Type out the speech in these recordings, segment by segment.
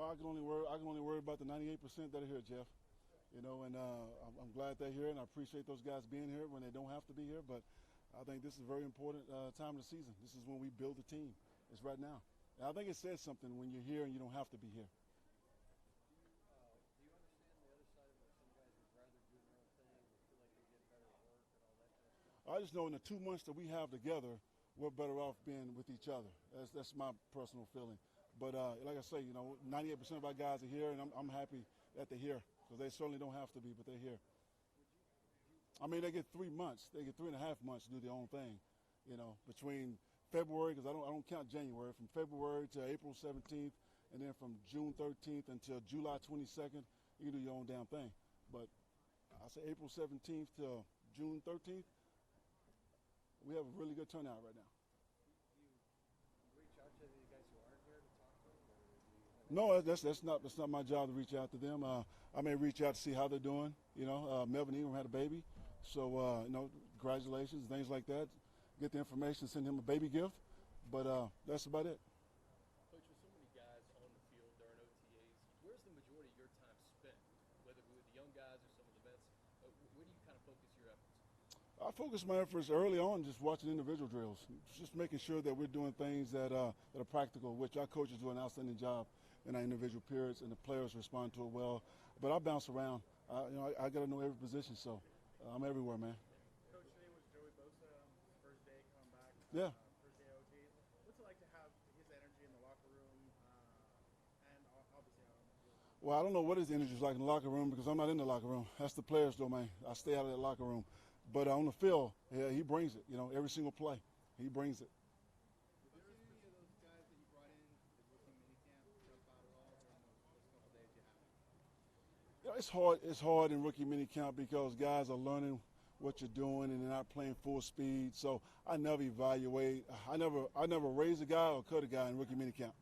I can only worry about the 98% that are here, Jeff. You know, and I'm glad they're here, and I appreciate those guys being here when they don't have to be here. But I think this is a very important time of the season. This is when we build the team. It's right now. And I think it says something when you're here and you don't have to be here. Do you understand the other side of it? Some guys would rather do their own thing and feel like they get better work and all that kind of stuff. I just know in the 2 months that we have together, we're better off being with each other. That's my personal feeling. But like I say, you know, 98% of our guys are here, and I'm happy that they're here because they certainly don't have to be, but they're here. I mean, they get 3 months. They get 3.5 months to do their own thing, you know, between February, because I don't count January, from February to April 17th, and then from June 13th until July 22nd, you can do your own damn thing. But I say April 17th to June 13th, we have a really good turnout right now. Do you reach out to the guys who aren't here to talk to them? Or do you No, that's not my job to reach out to them. I may reach out to see how they're doing. You know, Melvin Ingram had a baby, so you know, congratulations, things like that. Get the information, send him a baby gift, but that's about it. Coach, with so many guys on the field during OTAs, where's the majority of your time spent? Whether with the young guys or some of the vets, where do you kind of focus your efforts? I focus my efforts early on just watching individual drills, just making sure that we're doing things that are practical, which our coaches do an outstanding job in our individual periods, and the players respond to it well. But I bounce around. You know, I got to know every position, so I'm everywhere, man. Coach, today was Bosa, first day coming back. Yeah. First day OTs. What's it like to have his energy in the locker room, and obviously out on the field? Well, I don't know what his energy is like in the locker room because I'm not in the locker room. That's the players' domain. I stay out of that locker room. But on the field, yeah, he brings it. You know, every single play, he brings it. Did any of those guys that you brought in the rookie minicamp jump out at all during those couple days you had? You know, it's hard in rookie minicamp because guys are learning what you're doing and they're not playing full speed. So I never evaluate. I never raise a guy or cut a guy in rookie minicamp.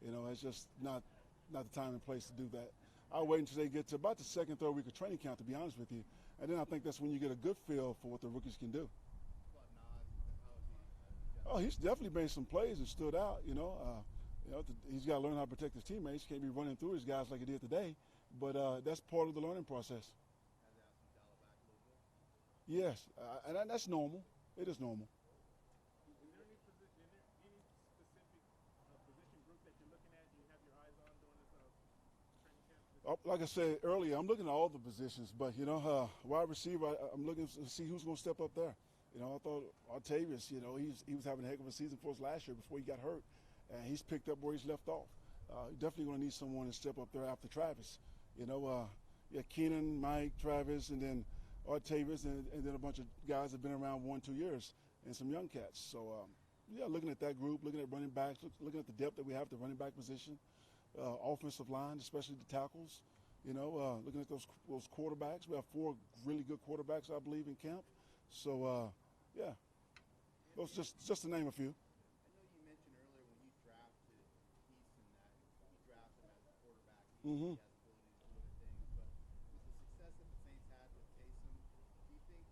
You know, it's just not the time and place to do that. I'll wait until they get to about the second, third week of training camp, to be honest with you. And then I think that's when you get a good feel for what the rookies can do. What about Nas? How is he? Oh, he's definitely made some plays and stood out, you know. He's got to learn how to protect his teammates. He can't be running through his guys like he did today. But that's part of the learning process. Has asked him to dial it back a little bit? Yes, and that's normal. It is normal. Is there any specific position group that you're looking at? Do you have your eyes on during this training camp? Like I said earlier, I'm looking at all the positions, but you know, wide receiver, I'm looking to see who's going to step up there. You know, I thought Octavius, you know, he was having a heck of a season for us last year before he got hurt, and he's picked up where he's left off. Definitely going to need someone to step up there after Travis. You know, yeah, Keenan, Mike, Travis, and then Octavius, and then a bunch of guys that have been around 1-2 years, and some young cats. So, yeah, looking at that group, looking at running backs, looking at the depth that we have at the running back position, offensive line, especially the tackles. You know, looking at those quarterbacks. We have 4 really good quarterbacks, I believe, in camp. So, yeah, those just to name a few. I know you mentioned earlier when you drafted Easton that you drafted him as a quarterback. Mm-hmm. He has the ability to do other things, but with the success that the Saints had with Taysom, do you think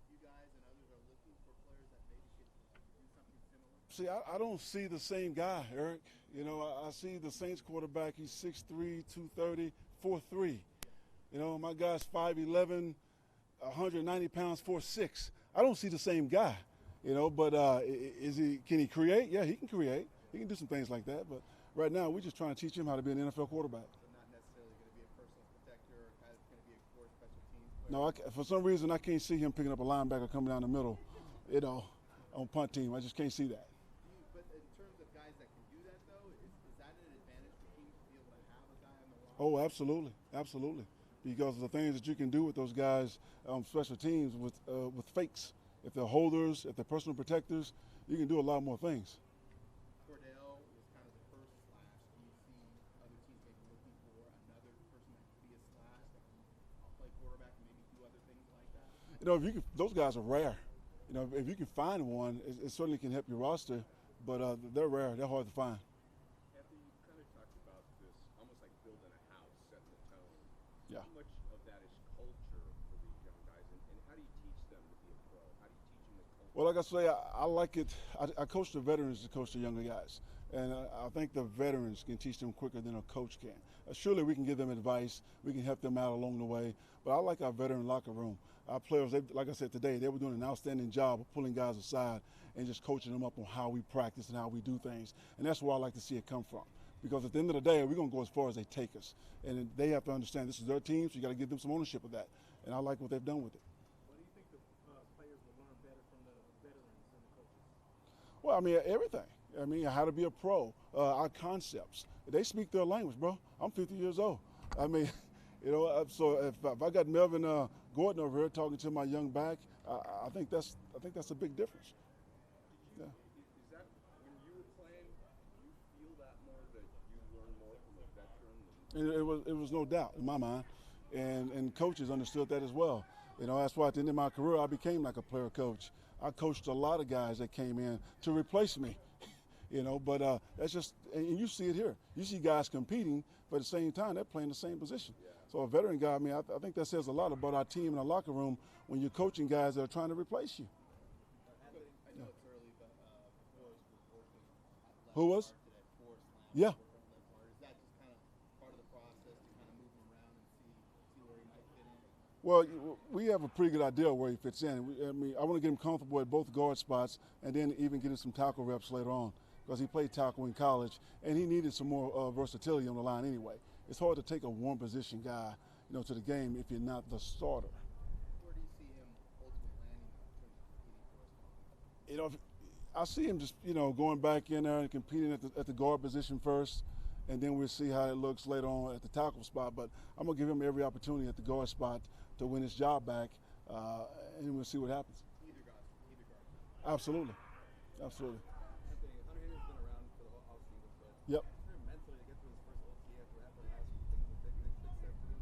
you guys and others are looking for players that maybe could do something similar? See, I don't see the same guy, Eric. You know, I see the Saints quarterback. He's 6'3", 230, 4'3". You know, my guy's 5'11", 190 pounds, 4'6". I don't see the same guy. You know, but can he create? Yeah, he can create. He can do some things like that. But right now, we're just trying to teach him how to be an NFL quarterback. So not necessarily going to be a personal protector or guy that's going to be a core special teams player? No, for some reason, I can't see him picking up a linebacker coming down the middle, you know, on punt team. I just can't see that. But in terms of guys that can do that, though, is that an advantage for teams to be able to have a guy on the line? Oh, absolutely, absolutely. Because of the things that you can do with those guys on special teams with fakes. If they're holders, if they're personal protectors, you can do a lot more things. Cordell was kind of the first slash. Do you see other teams maybe looking for another person that could be a slash that can play quarterback and maybe do other things like that? You know, those guys are rare. You know, if you can find one, it certainly can help your roster. But they're rare. They're hard to find. Anthony, you kind of talked about this, almost like building a house, setting the tone. Yeah. How much of that is culture for these young guys, and how do you teach them to be a pro? How do you teach them the culture? Well, like I say, I like it. I coach the veterans to coach the younger guys And I think the veterans can teach them quicker than a coach can. Surely we can give them advice. We can help them out along the way. But I like our veteran locker room. Our players, like I said today, they were doing an outstanding job of pulling guys aside and just coaching them up on how we practice and how we do things. And that's where I like to see it come from. Because at the end of the day, we're going to go as far as they take us. And they have to understand this is their team, so you got to give them some ownership of that. And I like what they've done with it. What do you think the players will learn better from the veterans and the coaches? Well, I mean, everything. I mean, how to be a pro, our concepts. They speak their language, bro. I'm 50 years old. I mean, you know, so if I got Melvin Gordon over here talking to my young back, I think that's a big difference. Yeah. Is that when you were playing? Do you feel that more that you learn more from a veteran? It was no doubt in my mind, and coaches understood that as well. You know, that's why at the end of my career I became like a player coach. I coached a lot of guys that came in to replace me. You know, but that's just, and you see it here. You see guys competing, but at the same time, they're playing the same position. Yeah. So a veteran guy, I mean, I think that says a lot about our team and our locker room when you're coaching guys that are trying to replace you. Anthony, I know it's early, but Forrest was working left Who was? guard today. Forrest Lamb Yeah. was working left guard. Is that just kind of part of the process to kind of move him around and see where he might fit in? Well, we have a pretty good idea where he fits in. I mean, I want to get him comfortable at both guard spots and then even get him some tackle reps later on, because he played tackle in college, and he needed some more versatility on the line anyway. It's hard to take a one position guy, you know, to the game if you're not the starter. Where do you see him ultimately landing in terms of competing for us? You know, I see him just, you know, going back in there and competing at the guard position first, and then we'll see how it looks later on at the tackle spot. But I'm gonna give him every opportunity at the guard spot to win his job back, and we'll see what happens. Either guard. Absolutely, absolutely. Anthony, Hunter Henry's been around for the whole offseason, so Yep. for him mentally to get through his first OTA after what happened last week, things will take an instant step for him.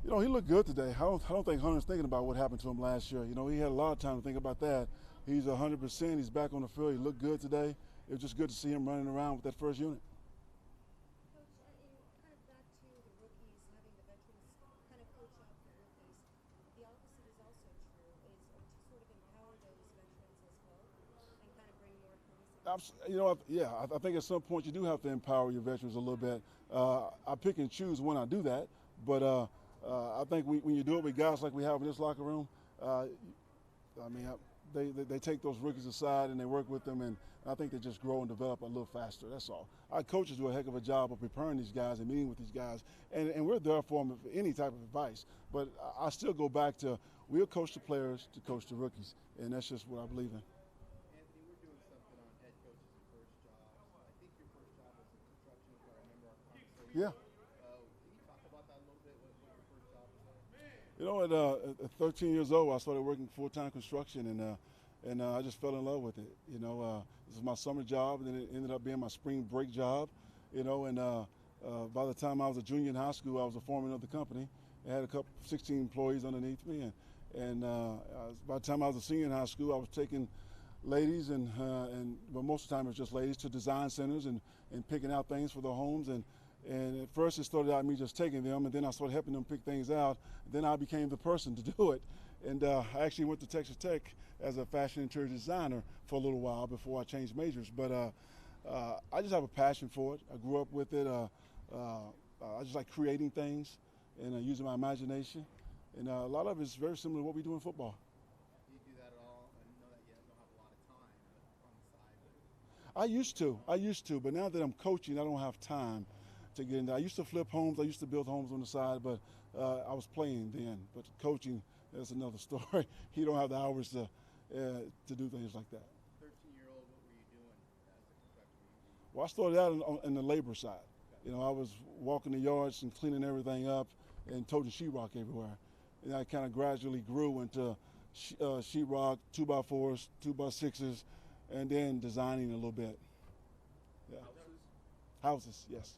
You know, he looked good today. I don't think Hunter's thinking about what happened to him last year. You know, he had a lot of time to think about that. He's 100%. He's back on the field. He looked good today. It was just good to see him running around with that first unit. Coach, in kind of back to the rookies, having the veterans kind of coach up the rookies, the opposite is also true, is to sort of empower those veterans as well and kind of bring more cohesiveness. You know, I think at some point you do have to empower your veterans a little bit. I pick and choose when I do that, but I think when you do it with guys like we have in this locker room, I mean, they take those rookies aside and they work with them, and I think they just grow and develop a little faster. That's all. Our coaches do a heck of a job of preparing these guys and meeting with these guys, and we're there for them for any type of advice. But I still go back to we'll coach the players to coach the rookies, and that's just what I believe in. Anthony, we're doing something on head coaches and first jobs. I think your first job was in construction, if I remember our conversation. Yeah. Can you talk about that a little bit, what your first job was like? You know, at 13 years old, I started working full-time construction, and I just fell in love with it. You know, this was my summer job, and then it ended up being my spring break job. You know, and by the time I was a junior in high school, I was a foreman of the company. I had 16 employees underneath me, and by the time I was a senior in high school, I was taking ladies but most of the time it was just ladies to design centers and picking out things for their homes. And at first it started out me just taking them, and then I started helping them pick things out. Then I became the person to do it. And I actually went to Texas Tech as a fashion interior designer for a little while before I changed majors. But I just have a passion for it. I grew up with it. I just like creating things and using my imagination. And a lot of it is very similar to what we do in football. Do you do that at all? I know that you don't have a lot of time on the side. But I used to, but now that I'm coaching, I don't have time to get into. I used to flip homes. I used to build homes on the side, but I was playing then. But coaching, that's another story. You don't have the hours to do things like that. 13-year-old, what were you doing as a construction? Well, I started out in the labor side. You know, I was walking the yards and cleaning everything up and toting sheetrock everywhere. And I kind of gradually grew into sheetrock, 2x4s, 2x6s, and then designing a little bit. Yeah. Houses, yes.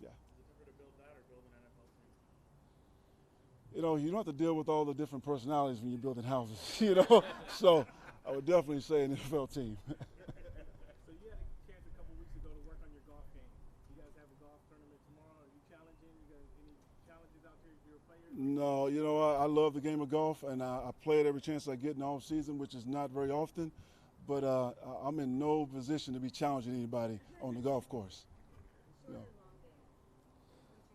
Yeah. Is it tougher to build that or build an NFL team? You know, you don't have to deal with all the different personalities when you're building houses, you know. So I would definitely say an NFL team. So you had a chance a couple weeks ago to work on your golf game. You guys have a golf tournament tomorrow. Are you challenging? You got any challenges out there for your players? No, you know, I love the game of golf, and I play it every chance I get in the off season, which is not very often. but I'm in no position to be challenging anybody on the golf course. Short Yeah. or long game? What's your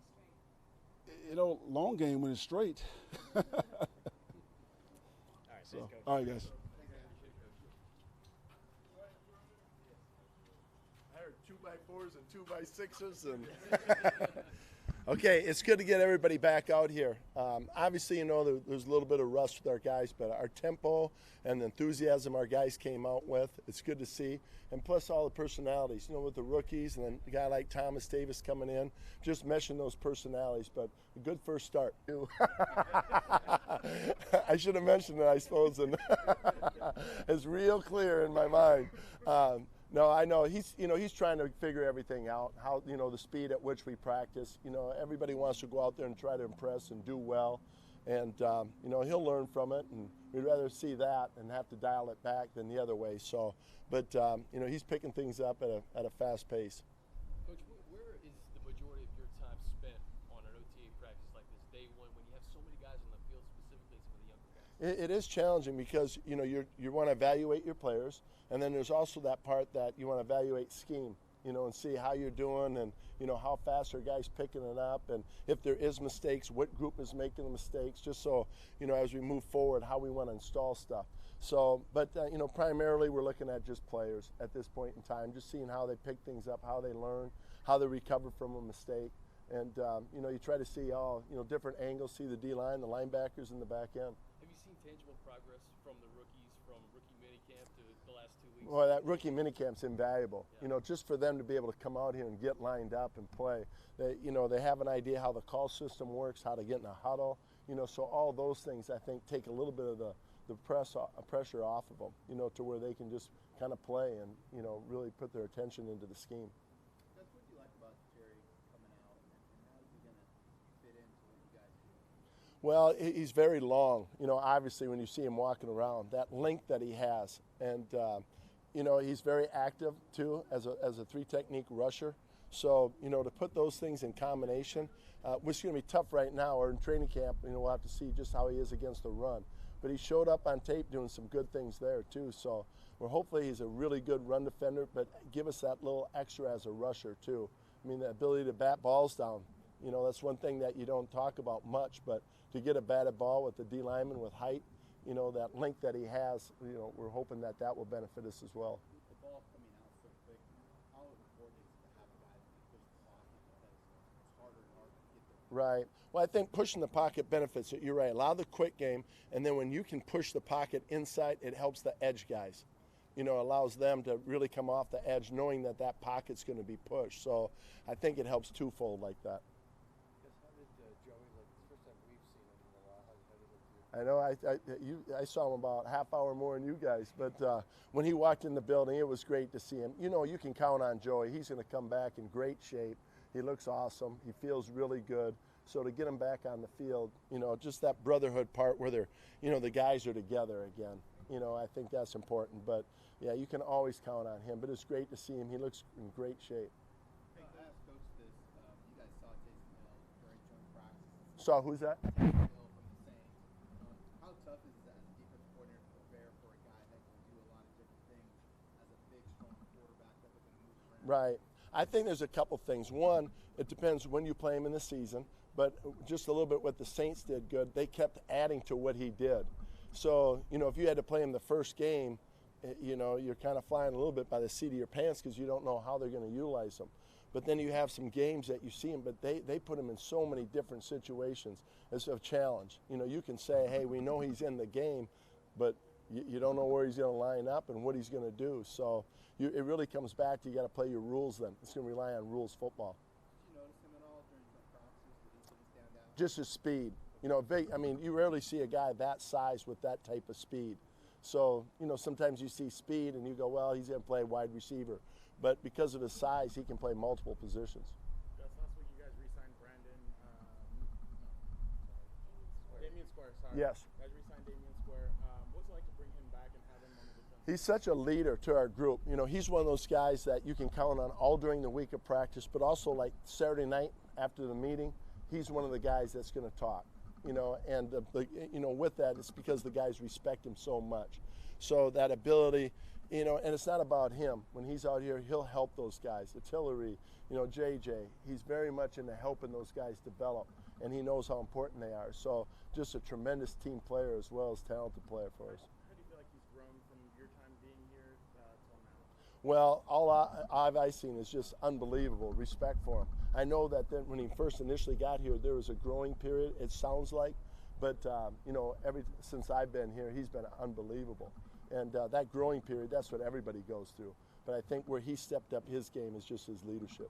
strength? You know, long game when it's straight. All right, So, thanks, Coach. all right, guys. I heard 2x4s and 2x6s and okay, it's good to get everybody back out here. Obviously, you know, there's a little bit of rust with our guys, but our tempo and the enthusiasm our guys came out with, it's good to see. And plus all the personalities, you know, with the rookies and then a guy like Thomas Davis coming in, just meshing those personalities. But a good first start, too. I should have mentioned it, I suppose, and it's real clear in my mind. No, I know he's trying to figure everything out. How, you know, the speed at which we practice. You know, everybody wants to go out there and try to impress and do well, and you know, he'll learn from it. And we'd rather see that and have to dial it back than the other way. So, but you know, he's picking things up at a fast pace. Coach, where is the majority of your time spent on an OTA practice like this day one when you have so many guys on the field, specifically some of the younger guys? It is challenging because, you know, you want to evaluate your players, and then there's also that part that you want to evaluate scheme, you know, and see how you're doing, and, you know, how fast are guys picking it up, and if there is mistakes, what group is making the mistakes, just so, you know, as we move forward, how we want to install stuff. So, but you know, primarily we're looking at just players at this point in time, just seeing how they pick things up, how they learn, how they recover from a mistake. And, you know, you try to see all, you know, different angles, see the D-line, the linebackers, and the back end. Have you seen tangible progress from the rookies from rookie minicamp to the last 2 weeks? Well, that rookie minicamp's invaluable. You know, just for them to be able to come out here and get lined up and play. They, you know, they have an idea how the call system works, how to get in a huddle. You know, so all those things I think take a little bit of the pressure off of them. You know, to where they can just kind of play and, you know, really put their attention into the scheme. That's what you like about Jerry coming out, and how is he going to fit into what you guys do? Well, he's very long. You know, obviously when you see him walking around, that length that he has, and you know, he's very active too as a three-technique rusher. So, you know, to put those things in combination, which is going to be tough right now, or in training camp, you know, we'll have to see just how he is against the run. But he showed up on tape doing some good things there too. So we're hopefully he's a really good run defender, but give us that little extra as a rusher too. I mean, the ability to bat balls down. You know, that's one thing that you don't talk about much, but to get a batted ball with the D lineman with height, you know, that length that he has, you know, we're hoping that will benefit us as well. With the ball coming out so quick, how important is it to have a guy that can push the pocket, because it's harder and harder to get there? Right. Well, I think pushing the pocket benefits it. You're right. Allow the quick game, and then when you can push the pocket inside, it helps the edge guys. You know, allows them to really come off the edge knowing that that pocket's going to be pushed. So I think it helps twofold like that. How did Joey look? It's the first time we've seen him in a while. How did he look to you? I know I saw him about half hour more than you guys, but when he walked in the building, it was great to see him. You know, you can count on Joey. He's going to come back in great shape. He looks awesome. He feels really good. So to get him back on the field, you know, just that brotherhood part where they're, you know, the guys are together again. You know, I think that's important. But, yeah, you can always count on him. But it's great to see him. He looks in great shape. Hey, I asked Coach this. You guys saw Taysom Hill during joint practice. Saw who's that? Taysom Hill from the Saints. How tough is it as a defensive coordinator to prepare for a guy that can do a lot of different things as a big, strong quarterback that they're going to move around? Right. I think there's a couple things. One, it depends when you play him in the season. But just a little bit what the Saints did good, they kept adding to what he did. So, you know, if you had to play him the first game, you know, you're kind of flying a little bit by the seat of your pants because you don't know how they're going to utilize him. But then you have some games that you see him, but they put him in so many different situations as a challenge. You know, you can say, hey, we know he's in the game, but you don't know where he's going to line up and what he's going to do. So it really comes back to you got to play your rules then. It's going to rely on rules football. Did you notice him at all during joint practices? Did he stand out? Just his speed. You know, I mean, you rarely see a guy that size with that type of speed. So, you know, sometimes you see speed and you go, well, he's going to play wide receiver. But because of his size, he can play multiple positions. Gus, last week you guys re-signed Damian Square, sorry. Yes. You guys re-signed Damian Square. What's it like to bring him back and have him on the defense? He's such a leader to our group. You know, he's one of those guys that you can count on all during the week of practice, but also like Saturday night after the meeting, he's one of the guys that's going to talk. You know, and you know, with that, it's because the guys respect him so much. So that ability, you know, and it's not about him. When he's out here, he'll help those guys. Artillery, you know, JJ, he's very much into helping those guys develop, and he knows how important they are. So just a tremendous team player as well as talented player for us. How do you feel like he's grown from your time being here till now? Well, all I've seen is just unbelievable respect for him. I know that then when he first initially got here, there was a growing period, it sounds like, but you know, since I've been here, he's been unbelievable. And that growing period, that's what everybody goes through. But I think where he stepped up his game is just his leadership.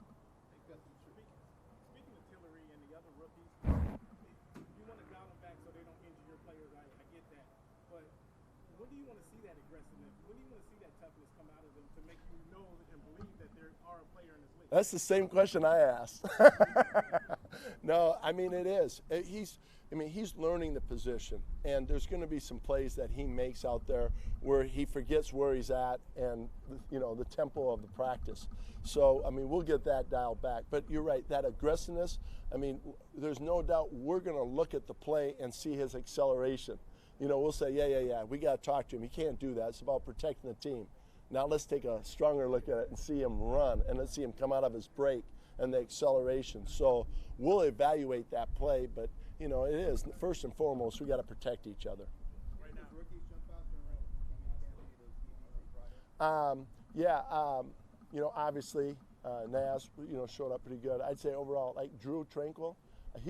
Speaking of Tillery and the other rookies, you want to dial them back so they don't injure your players. I get that. But when do you want to see that aggressiveness? When do you want to see that toughness come out of them to make you know and believe that there are a player in this league? That's the same question I asked. No, I mean, it is. He's learning the position, and there's going to be some plays that he makes out there where he forgets where he's at and, you know, the tempo of the practice. So, I mean, we'll get that dialed back. But you're right, that aggressiveness, I mean, there's no doubt we're going to look at the play and see his acceleration. You know, we'll say, yeah, we got to talk to him. He can't do that. It's about protecting the team. Now let's take a stronger look at it and see him run, and let's see him come out of his break and the acceleration. So we'll evaluate that play, but you know, it is first and foremost we got to protect each other. Right now, rookies jump out there. You know, obviously Nas, you know, showed up pretty good. I'd say overall, like Drew Tranquil, I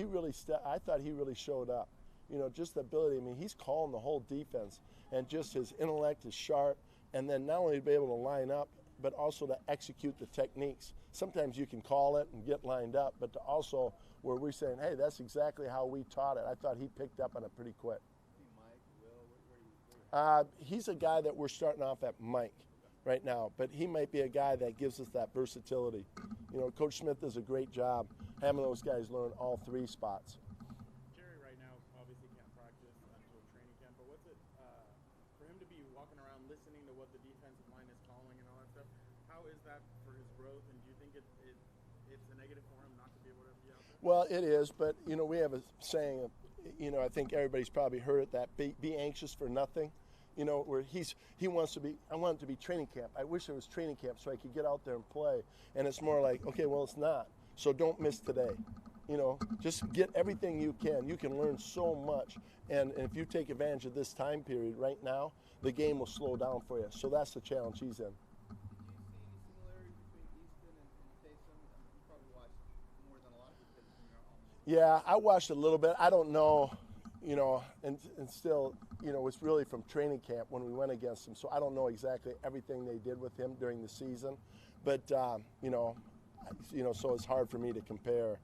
thought he really showed up. You know, just the ability. I mean, he's calling the whole defense, and just his intellect is sharp. And then not only to be able to line up, but also to execute the techniques. Sometimes you can call it and get lined up, but to also where we're saying, hey, that's exactly how we taught it. I thought he picked up on it pretty quick. He's a guy that we're starting off at Mike right now, but he might be a guy that gives us that versatility. You know, Coach Smith does a great job having those guys learn all three spots. Jerry right now obviously can't practice until training camp, but what's it for him to be walking around listening to what the defensive line is calling and all that stuff? How is that for his growth, and do you think it's a negative for him not to be able to be out there? Well, it is, but you know, we have a saying, you know, I think everybody's probably heard it, that be anxious for nothing. You know, where he wants to be, I want it to be training camp. I wish it was training camp so I could get out there and play. And it's more like, okay, well, it's not. So don't miss today. You know, just get everything you can. You can learn so much. And if you take advantage of this time period right now, the game will slow down for you. So that's the challenge he's in. Did you see any similarities between Easton and Taysom? You probably watched more than a lot of people from your alma mater. Yeah, I watched a little bit. I don't know, you know, and still, you know, it's really from training camp when we went against him. So I don't know exactly everything they did with him during the season. But, you know, so it's hard for me to compare,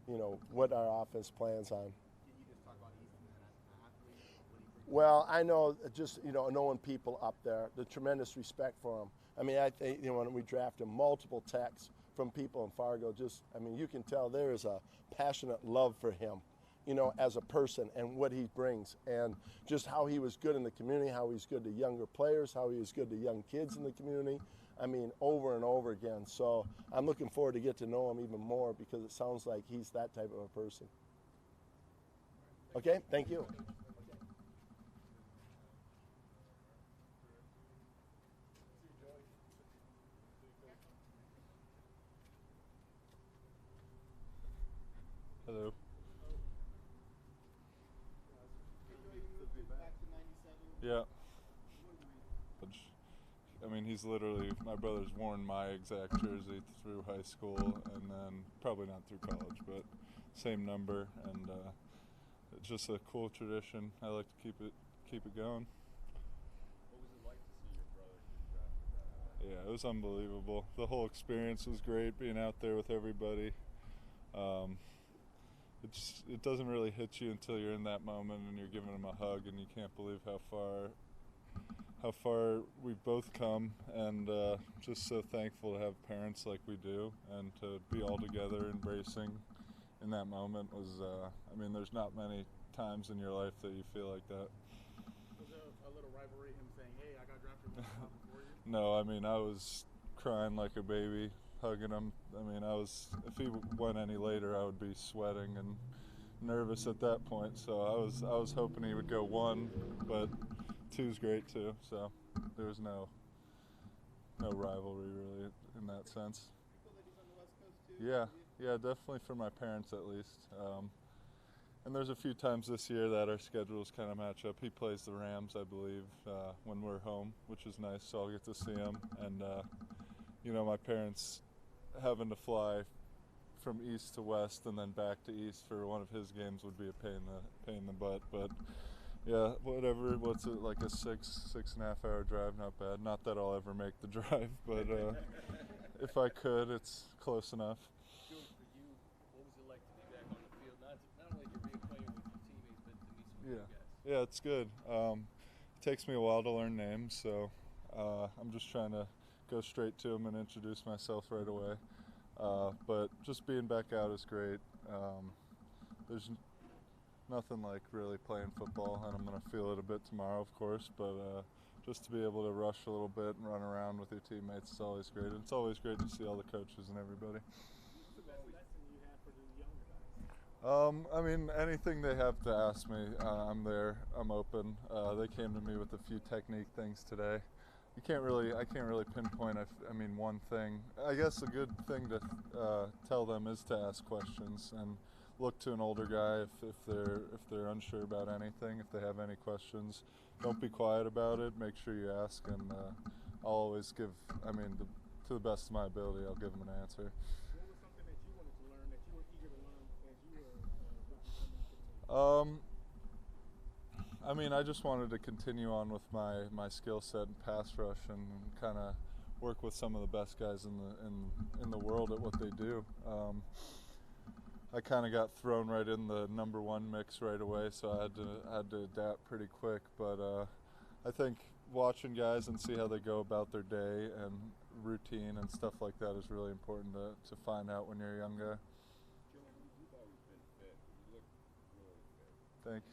you know, what our offense plans on. Can you just talk about Easton as an athlete? Well, I know just, you know, knowing people up there, the tremendous respect for him. I mean, I think, you know, when we drafted him, multiple texts from people in Fargo, just, I mean, you can tell there is a passionate love for him, you know, as a person and what he brings, and just how he was good in the community, how he's good to younger players, how he was good to young kids in the community. I mean, over and over again. So I'm looking forward to get to know him even more because it sounds like he's that type of a person. Okay, thank you. Hello. Back to 97. Yeah. I mean, he's literally, my brother's worn my exact jersey through high school, and then probably not through college, but same number, and it's just a cool tradition. I like to keep it going. What was it like to see your brother get drafted? Yeah, it was unbelievable. The whole experience was great, being out there with everybody. It doesn't really hit you until you're in that moment and you're giving him a hug, and you can't believe how far we've both come, and just so thankful to have parents like we do, and to be all together embracing in that moment was, I mean, there's not many times in your life that you feel like that. Was there a little rivalry, him saying, hey, I got drafted before you? No, I mean, I was crying like a baby, hugging him. I mean, if he went any later, I would be sweating and nervous at that point. So I was hoping he would go 1, but 2's great too. So there was no no rivalry really in that sense. You feel that he's on the West Coast too? Yeah, definitely for my parents at least. And there's a few times this year that our schedules kind of match up. He plays the Rams, I believe, when we're home, which is nice, so I'll get to see him. And, my parents having to fly from east to west and then back to east for one of his games would be a pain in the butt. But, yeah, whatever. What's it, like a 6.5 hour drive? Not bad. Not that I'll ever make the drive, but if I could, it's close enough. George, for you, what was it like to be back on the field? Not only to reacquainted with your teammates, but to meet some new guys. Yeah, it's good. It takes me a while to learn names, so I'm just trying to go straight to them and introduce myself right away. But just being back out is great. There's nothing like really playing football, and I'm going to feel it a bit tomorrow, of course, but just to be able to rush a little bit and run around with your teammates is always great. And it's always great to see all the coaches and everybody. What's the best lesson you had for the younger guys? I mean, anything they have to ask me, I'm there. I'm open. They came to me with a few technique things today. I can't really pinpoint. One thing. I guess a good thing to tell them is to ask questions and look to an older guy if they're unsure about anything. If they have any questions, don't be quiet about it. Make sure you ask, and I'll always give. To the best of my ability, I'll give them an answer. What was something that you wanted to learn, that you were eager to learn as you were coming into the league? I just wanted to continue on with my skill set and pass rush, and kind of work with some of the best guys in the world at what they do. I kind of got thrown right in the number one mix right away, so I had to adapt pretty quick. But I think watching guys and see how they go about their day and routine and stuff like that is really important to find out when you're a young guy. Joe, you've always been fit. You look really fit. Thanks.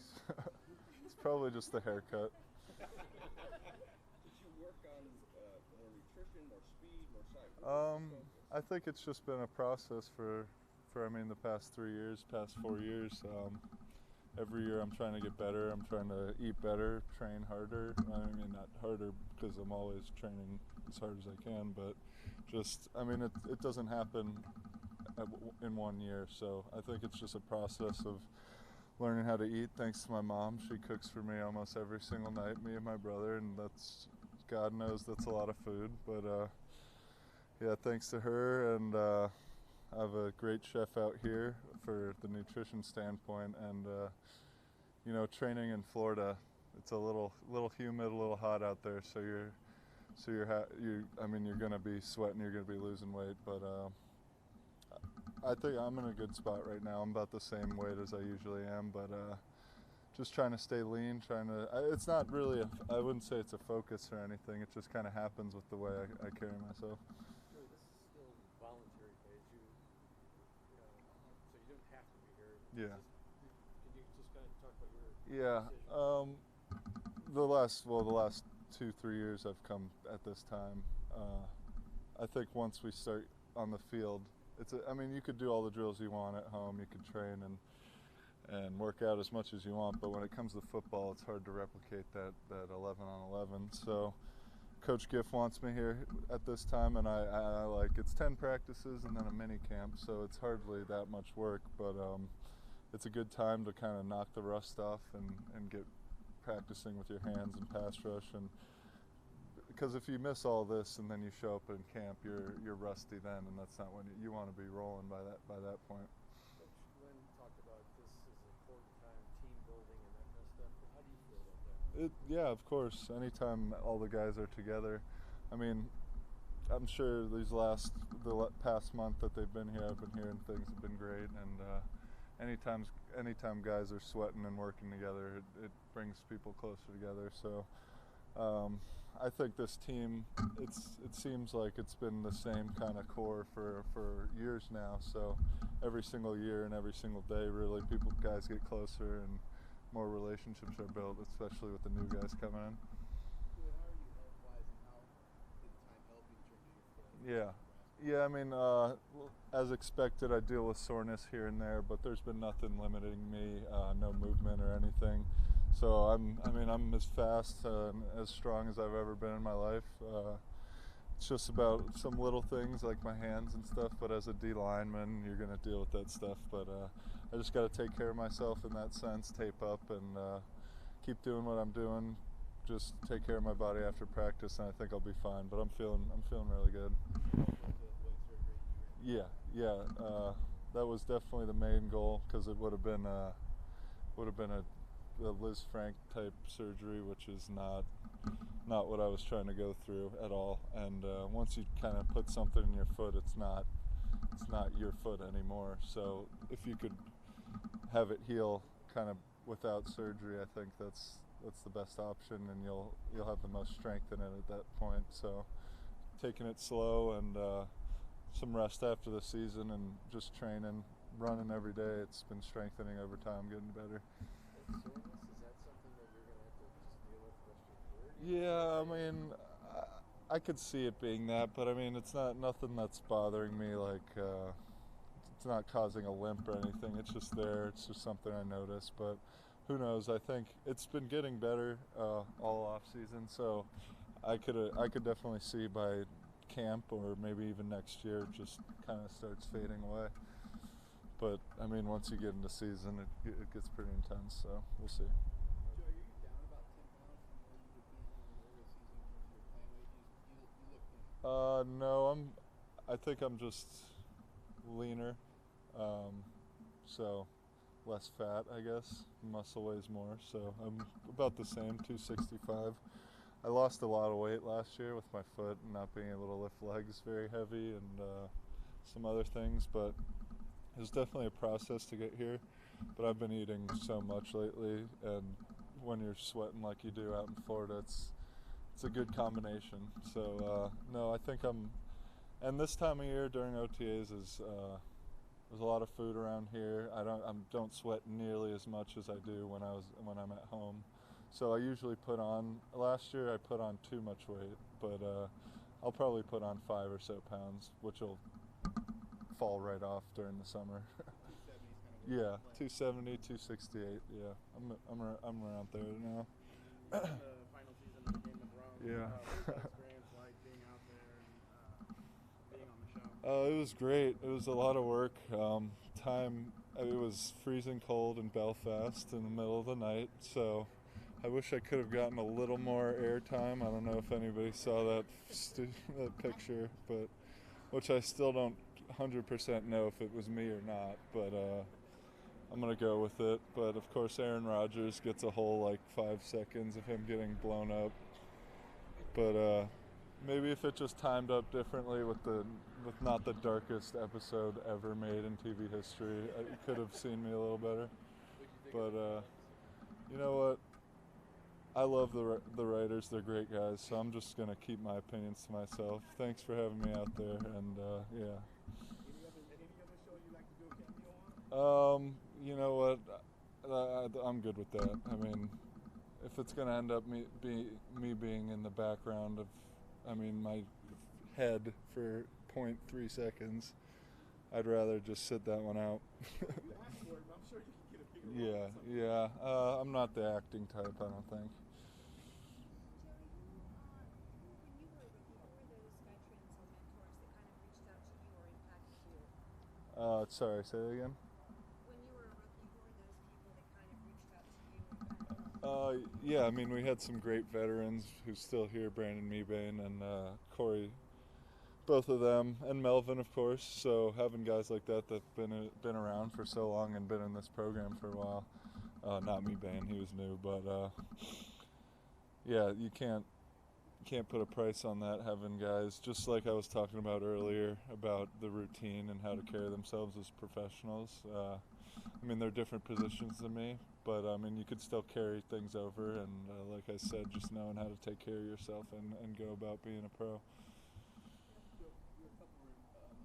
It's probably just the haircut. Did you work on more nutrition, more speed, more size? I think it's just been a process for the past 3 years, past 4 years. Every year I'm trying to get better. I'm trying to eat better, train harder. Not harder because I'm always training as hard as I can, but just, it doesn't happen in 1 year. So I think it's just a process of learning how to eat. Thanks to my mom. She cooks for me almost every single night, me and my brother, and that's, God knows that's a lot of food. But yeah, thanks to her, and I have a great chef out here for the nutrition standpoint, and training in Florida, it's a little humid, a little hot out there, so you're going to be sweating, you're going to be losing weight, but I think I'm in a good spot right now. I'm about the same weight as I usually am, but just trying to stay lean, it's not really I wouldn't say it's a focus or anything. It just kind of happens with the way I carry myself. This is still voluntary phase. So you don't have to be here. Yeah. Can you just kind of talk about your Yeah. decision? The last 2-3 years I've come at this time. I think once we start on the field, you could do all the drills you want at home. You could train and work out as much as you want, but when it comes to football, it's hard to replicate that 11 on 11. So Coach Giff wants me here at this time, and I like, it's 10 practices and then a mini camp, so it's hardly that much work, but it's a good time to kind of knock the rust off and get practicing with your hands and pass rush. And because if you miss all this and then you show up in camp, you're rusty then, and that's not when you want to be rolling by that point. Coach Lynn talked about this is an important time, team building and that kind of stuff. How do you feel about that? Yeah, of course. Anytime all the guys are together, I'm sure the past month that they've been here, I've been hearing things have been great, and anytime guys are sweating and working together, it brings people closer together. So I think this team, it seems like it's been the same kind of core for years now. So every single year and every single day, really, guys get closer and more relationships are built, especially with the new guys coming in. How are you health-wise, and how did the time help you in terms of your foot? Yeah, as expected, I deal with soreness here and there, but there's been nothing limiting me, no movement or anything. So I'm as fast and as strong as I've ever been in my life. it's just about some little things like my hands and stuff. But as a D lineman, you're gonna deal with that stuff. But I just got to take care of myself in that sense. Tape up and keep doing what I'm doing. Just take care of my body after practice, and I think I'll be fine. But I'm feeling really good. Yeah. That was definitely the main goal, because it would have been a Liz Frank type surgery, which is not what I was trying to go through at all. And once you kind of put something in your foot, it's not your foot anymore. So if you could have it heal kind of without surgery, I think that's the best option, and you'll have the most strength in it at that point. So taking it slow and some rest after the season and just training, running every day. It's been strengthening over time, getting better. Soreness, is that something that you're going to have to just deal with the rest of your career? Yeah, I mean, I could see it being that, but I mean, it's nothing that's bothering me. Like, it's not causing a limp or anything. It's just there. It's just something I noticed. But who knows? I think it's been getting better all off season. So I could definitely see by camp or maybe even next year just kind of starts fading away. But I mean, once you get into season, it gets pretty intense. So we'll see. Joe, are you down about 10 pounds from where you would be in the regular season in terms of your playing weight? You look, No, I think I'm just leaner, so less fat, I guess. Muscle weighs more, so I'm about the same, 265. I lost a lot of weight last year with my foot and not being able to lift legs very heavy and some other things, but it was definitely a process to get here. But I've been eating so much lately, and when you're sweating like you do out in Florida, it's a good combination. So no, I think and this time of year during OTAs is there's a lot of food around here. I don't sweat nearly as much as I do when I'm at home. So I usually last year I put on too much weight, but I'll probably put on 5 or so pounds, which will fall right off during the summer. 270 is kind of Yeah, 270, 268. Yeah, I'm around there now. The final season of the Game of Thrones. Yeah. What was that experience like being out there and being on the show? It was great. It was a lot of work. It was freezing cold in Belfast in the middle of the night, so I wish I could have gotten a little more airtime. I don't know if anybody saw that picture, but which I still don't 100% know if it was me or not, but I'm going to go with it. But of course Aaron Rodgers gets a whole 5 seconds of him getting blown up. But maybe if it just timed up differently with not the darkest episode ever made in TV history, it could have seen me a little better. But you know what? I love the writers. They're great guys, so I'm just going to keep my opinions to myself. Thanks for having me out there, and yeah. Any other show you like to do a cameo on? You know what? I'm good with that. I mean, if it's going to end up me being in the background of, my head for 0.3 seconds, I'd rather just sit that one out. You asked for it, but I'm sure you can get a bigger role. Yeah. I'm not the acting type, I don't think. Sorry, say that again. When you were a rookie, who were those people that kind of reached out to you and kind of Yeah, we had some great veterans who's still here, Brandon Mebane and Corey, both of them, and Melvin, of course. So having guys like that that've been around for so long and been in this program for a while. Not Mebane, he was new, but yeah, you can't put a price on that, having guys, just like I was talking about earlier, about the routine and how to carry themselves as professionals. They're different positions than me, but you could still carry things over, and like I said, just knowing how to take care of yourself and go about being a pro. You're a couple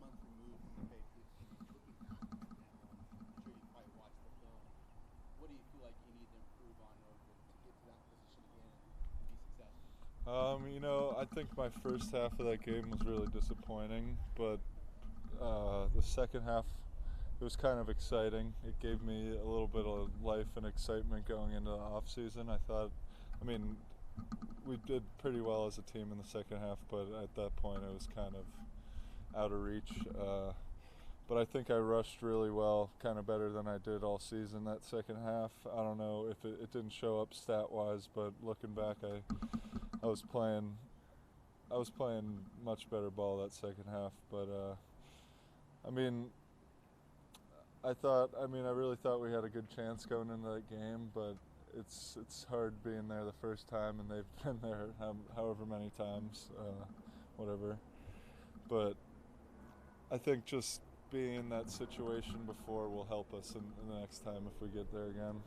months removed from the Patriots looking back on it now. I'm sure you probably watched the film. What do you feel like you need to improve on in order to get to that position again and be successful? I think my first half of that game was really disappointing, but the second half, it was kind of exciting. It gave me a little bit of life and excitement going into the off season. I thought, we did pretty well as a team in the second half, but at that point it was kind of out of reach. But I think I rushed really well, kind of better than I did all season that second half. I don't know if it didn't show up stat-wise, but looking back, I was playing much better ball that second half. But I mean, I really thought we had a good chance going into that game, but it's hard being there the first time, and they've been there however many times, whatever. But I think just being in that situation before will help us in the next time if we get there again.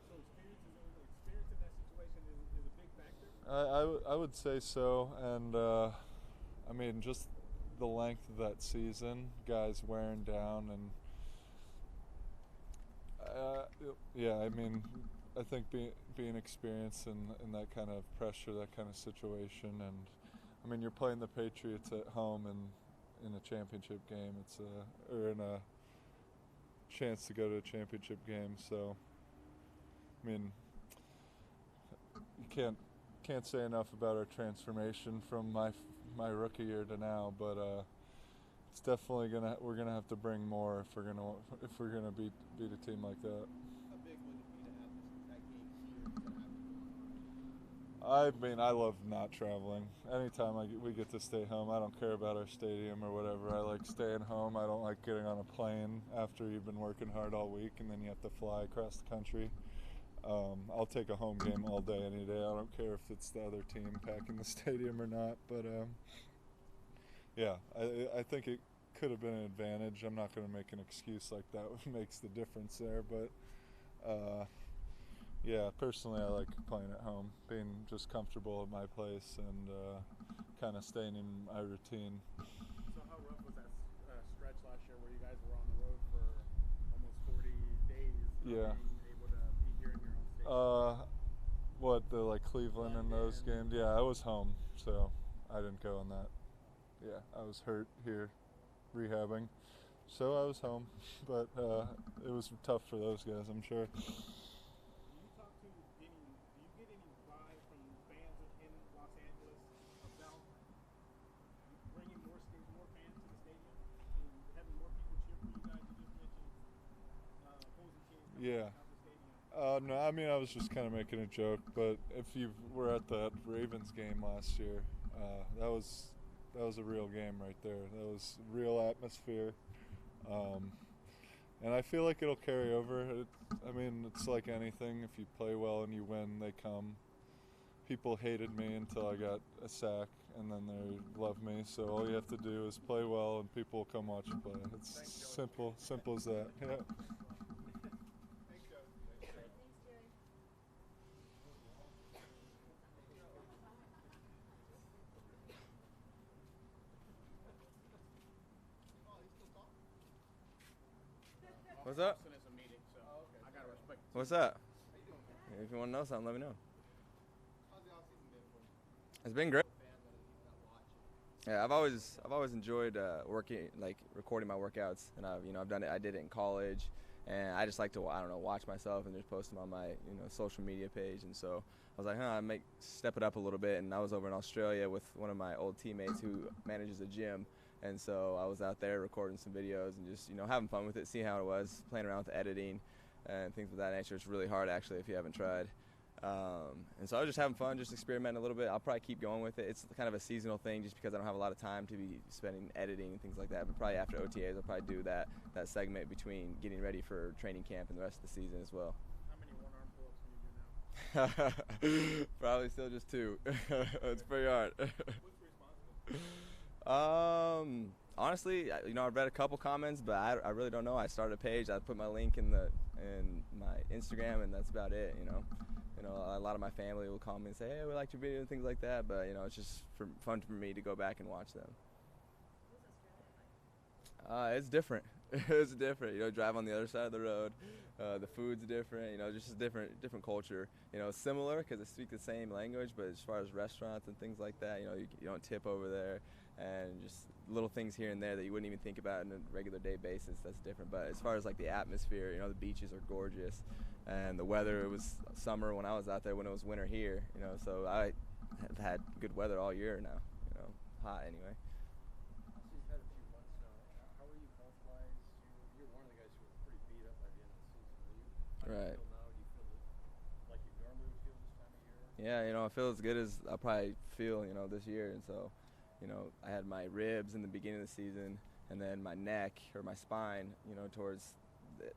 So experience in that situation is a big factor? I would say so, and I mean, just the length of that season, guys wearing down, and yeah, I mean, I think being experienced in that kind of pressure, that kind of situation, and I mean, you're playing the Patriots at home and in a championship game, or in a chance to go to a championship game. So, I mean, you can't say enough about our transformation from my rookie year to now, but it's definitely we're gonna have to bring more if we're gonna beat a team like that. How big would it be to have that game here instead of having to go? I mean, I love not traveling. Anytime we get to stay home, I don't care about our stadium or whatever. I like staying home. I don't like getting on a plane after you've been working hard all week and then you have to fly across the country. I'll take a home game all day, any day. I don't care if it's the other team packing the stadium or not. But yeah, I think it could have been an advantage. I'm not going to make an excuse like that makes the difference there, but yeah, personally, I like playing at home, being just comfortable at my place and kind of staying in my routine. So how rough was that stretch last year where you guys were on the road for almost 40 days? Yeah. Being able to be here in your own state? Like Cleveland and those games? Yeah, I was home, so I didn't go on that. Yeah, I was hurt here, rehabbing, so I was home. But it was tough for those guys, I'm sure. Do you get any vibe from fans in Los Angeles about bringing more fans to the stadium and having more people cheer for you guys? You just mentioned opposing teams coming Yeah. out the stadium. No, I mean, I was just kind of making a joke, but if you were at that Ravens game last year, that was a real game right there. That was real atmosphere. And I feel like it'll carry over. I mean, it's like anything. If you play well and you win, they come. People hated me until I got a sack, and then they love me. So all you have to do is play well, and people will come watch you play. It's simple as that. Yeah. What's up? Austin is a meeting, so I gotta respect. What's up? If you want to know something, let me know. How's the offseason been for you? It's been great. Fan that Yeah, I've always enjoyed working, like recording my workouts, and I've done it. I did it in college, and I just like to watch myself and just post them on my social media page. And so I was like, I step it up a little bit. And I was over in Australia with one of my old teammates who manages a gym. And so I was out there recording some videos and just, having fun with it, seeing how it was, playing around with the editing and things of that nature. It's really hard, actually, if you haven't tried. And so I was just having fun, just experimenting a little bit. I'll probably keep going with it. It's kind of a seasonal thing just because I don't have a lot of time to be spending editing and things like that. But probably after OTAs, I'll probably do that segment between getting ready for training camp and the rest of the season as well. How many one-arm pull-ups can you do now? Probably still just 2. It's pretty hard. What's responsible? Honestly, I've read a couple comments, but I really don't know. I started a page. I put my link in my Instagram, and that's about it. A lot of my family will call me and say, "Hey, we liked your video," and things like that. But it's just fun for me to go back and watch them. It's different. It's different. Drive on the other side of the road. The food's different. Just a different culture. Similar because they speak the same language, but as far as restaurants and things like that, you don't tip over there. and just little things here and there that you wouldn't even think about on a regular day basis. That's different. But as far as like the atmosphere, you know, the beaches are gorgeous, and the weather, it was summer when I was out there, when it was winter here, you know, so I have had good weather all year now, you know, hot anyway. So you've had a few months now. How are you health-wise? You're one of the guys who was pretty beat up by the end of the season. How do you feel now? Do you feel like you normally would feel this time of year? Yeah, you know, I feel as good as I'll probably feel, you know, this year. And so, you know, I had my ribs in the beginning of the season, and then my neck or my spine, you know, towards the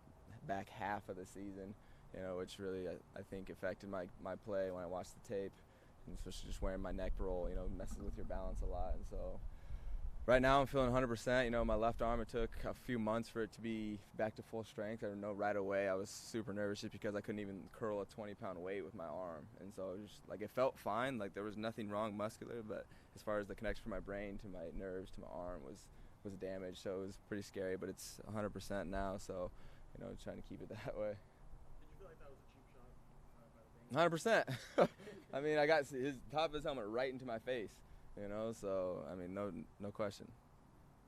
back half of the season, you know, which really I think affected my play when I watched the tape. And especially just wearing my neck roll, you know, messes with your balance a lot. And so right now I'm feeling 100%. You know, my left arm, it took a few months for it to be back to full strength. I know right away I was super nervous just because I couldn't even curl a 20-pound weight with my arm. And so it just, like, it felt fine. Like, there was nothing wrong muscular, but as far as the connection from my brain to my nerves to my arm was damaged. So it was pretty scary, but it's 100% now. So, you know, trying to keep it that way. Did you feel like that was a cheap shot by the Bengals? 100%. I mean, I got his top of his helmet right into my face, you know, so, I mean, no question.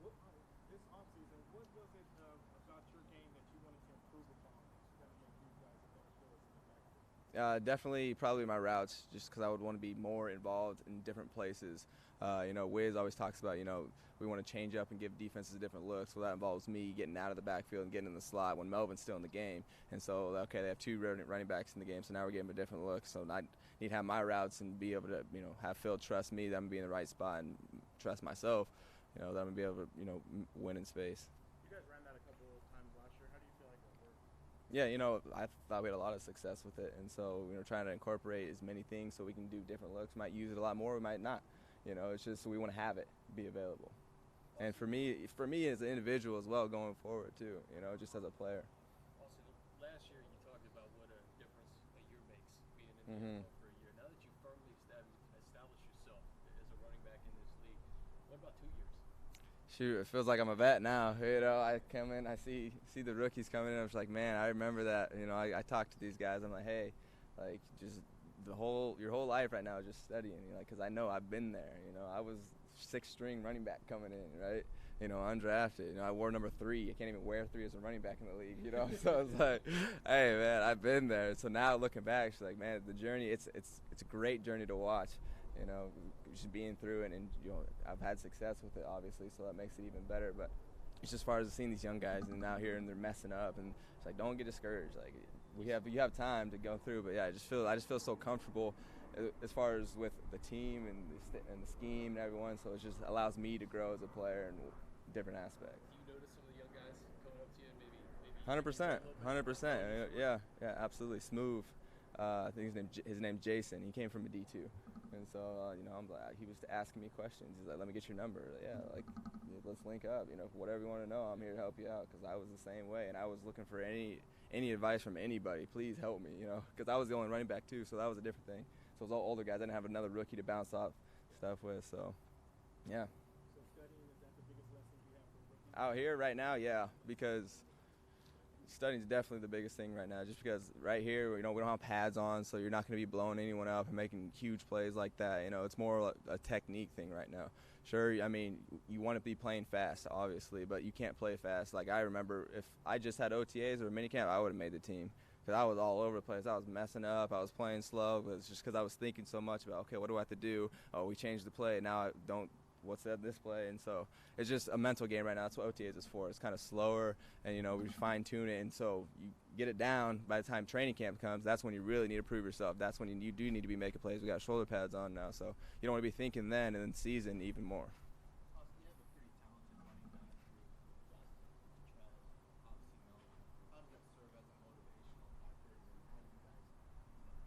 This offseason, what was it about your game that you wanted to improve upon to kind of make you guys a better force in the backfield? Definitely probably my routes, just because I would want to be more involved in different places. You know, Wiz always talks about, you know, we want to change up and give defenses a different look, so that involves me getting out of the backfield and getting in the slot when Melvin's still in the game. And so, okay, they have two running backs in the game, so now we're giving them a different look. So I need to have my routes and be able to, you know, have Phil trust me that I'm going to be in the right spot, and trust myself, you know, that I'm going to be able to, you know, win in space. You guys ran that a couple of times last year. How do you feel like that worked? Yeah, you know, I thought we had a lot of success with it, and so, you know, trying to incorporate as many things so we can do different looks. We might use it a lot more, we might not. You know, it's just we want to have it be available. And for me as an individual as well, going forward too, you know, just as a player. Also, last year you talked about what a difference a year makes, being in the NFL for a year. Now that you firmly established yourself as a running back in this league, what about 2 years? Shoot, it feels like I'm a vet now. You know, I come in, I see the rookies coming in, I'm just like, man, I remember that. You know, I talk to these guys, I'm like, hey, like, just your whole life right now is just studying, you know, because I know I've been there. You know, I was 6th string running back coming in, right? You know, undrafted. You know, I wore number 3. I can't even wear 3 as a running back in the league, you know? So it's like, hey, man, I've been there. So now looking back, it's like, man, the journey, it's a great journey to watch, you know, just being through it. And, you know, I've had success with it, obviously, so that makes it even better. But it's just as far as seeing these young guys and now here and they're messing up, and it's like, don't get discouraged. Like, you have time to go through, but yeah, I just feel so comfortable as far as with the team and the scheme and everyone. So it just allows me to grow as a player in different aspects. Do you notice some of the young guys coming up to you and maybe 100%. Yeah, absolutely. Smooth. I think his name's Jason. He came from a D2, and so you know, I'm like, he was asking me questions. He's like, "Let me get your number." Yeah, like, let's link up. You know, whatever you want to know, I'm here to help you out, because I was the same way, and I was looking for any advice from anybody. Please help me, you know, because I was the only running back too, so that was a different thing. So it was all older guys. I didn't have another rookie to bounce off stuff with. So, yeah. So studying, is that the biggest lesson you have for rookies? Out here right now, yeah, because studying is definitely the biggest thing right now. Just because right here, you know, we don't have pads on, so you're not going to be blowing anyone up and making huge plays like that. You know, it's more a technique thing right now. Sure, I mean, you want to be playing fast, obviously, but you can't play fast. Like, I remember if I just had OTAs or minicamp, I would have made the team, because I was all over the place. I was messing up. I was playing slow. But it's just because I was thinking so much about, okay, what do I have to do? Oh, we changed the play. Now I don't. What's that this play? And so it's just a mental game right now. That's what OTAs is for. It's kind of slower, and, you know, we fine tune it, and so you get it down. By the time training camp comes, that's when you really need to prove yourself. That's when you do need to be making plays. We got shoulder pads on now, so you don't want to be thinking then, and then season even more. Austin, you have a pretty talented running back group, Justin, Travis, obviously Melvin. How does that serve as a motivational factor, and then how do you guys,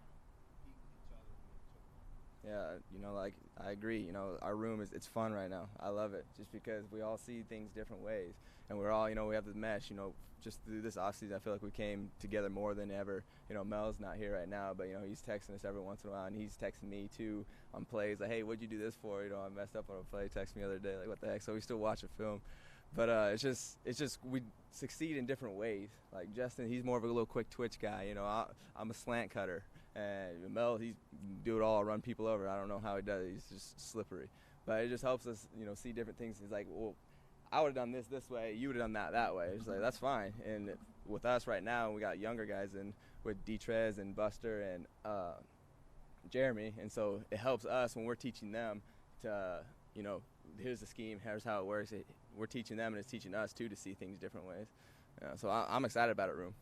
kind of compete with each other and make each other better? Yeah, you know, like, I agree. You know, our room it's fun right now. I love it, just because we all see things different ways, and we're all, you know, we have the mesh. You know, just through this offseason, I feel like we came together more than ever. You know, Mel's not here right now, but, you know, he's texting us every once in a while, and he's texting me too on plays like, hey, what'd you do this for? You know, I messed up on a play. Text me the other day, like, what the heck? So we still watch a film, but it's just we succeed in different ways. Like Justin, he's more of a little quick twitch guy. You know, I'm a slant cutter. And Mel, he do it all, run people over. I don't know how he does it. He's just slippery. but it just helps us, you know, see different things. It's like, well, I would have done this way, you would have done that way. It's like, that's fine. And with us right now, we got younger guys in with Detrez and Buster and Jeremy, and so it helps us when we're teaching them to, you know, here's the scheme, here's how it works. We're teaching them, and it's teaching us too to see things different ways. So I'm excited about it, Room.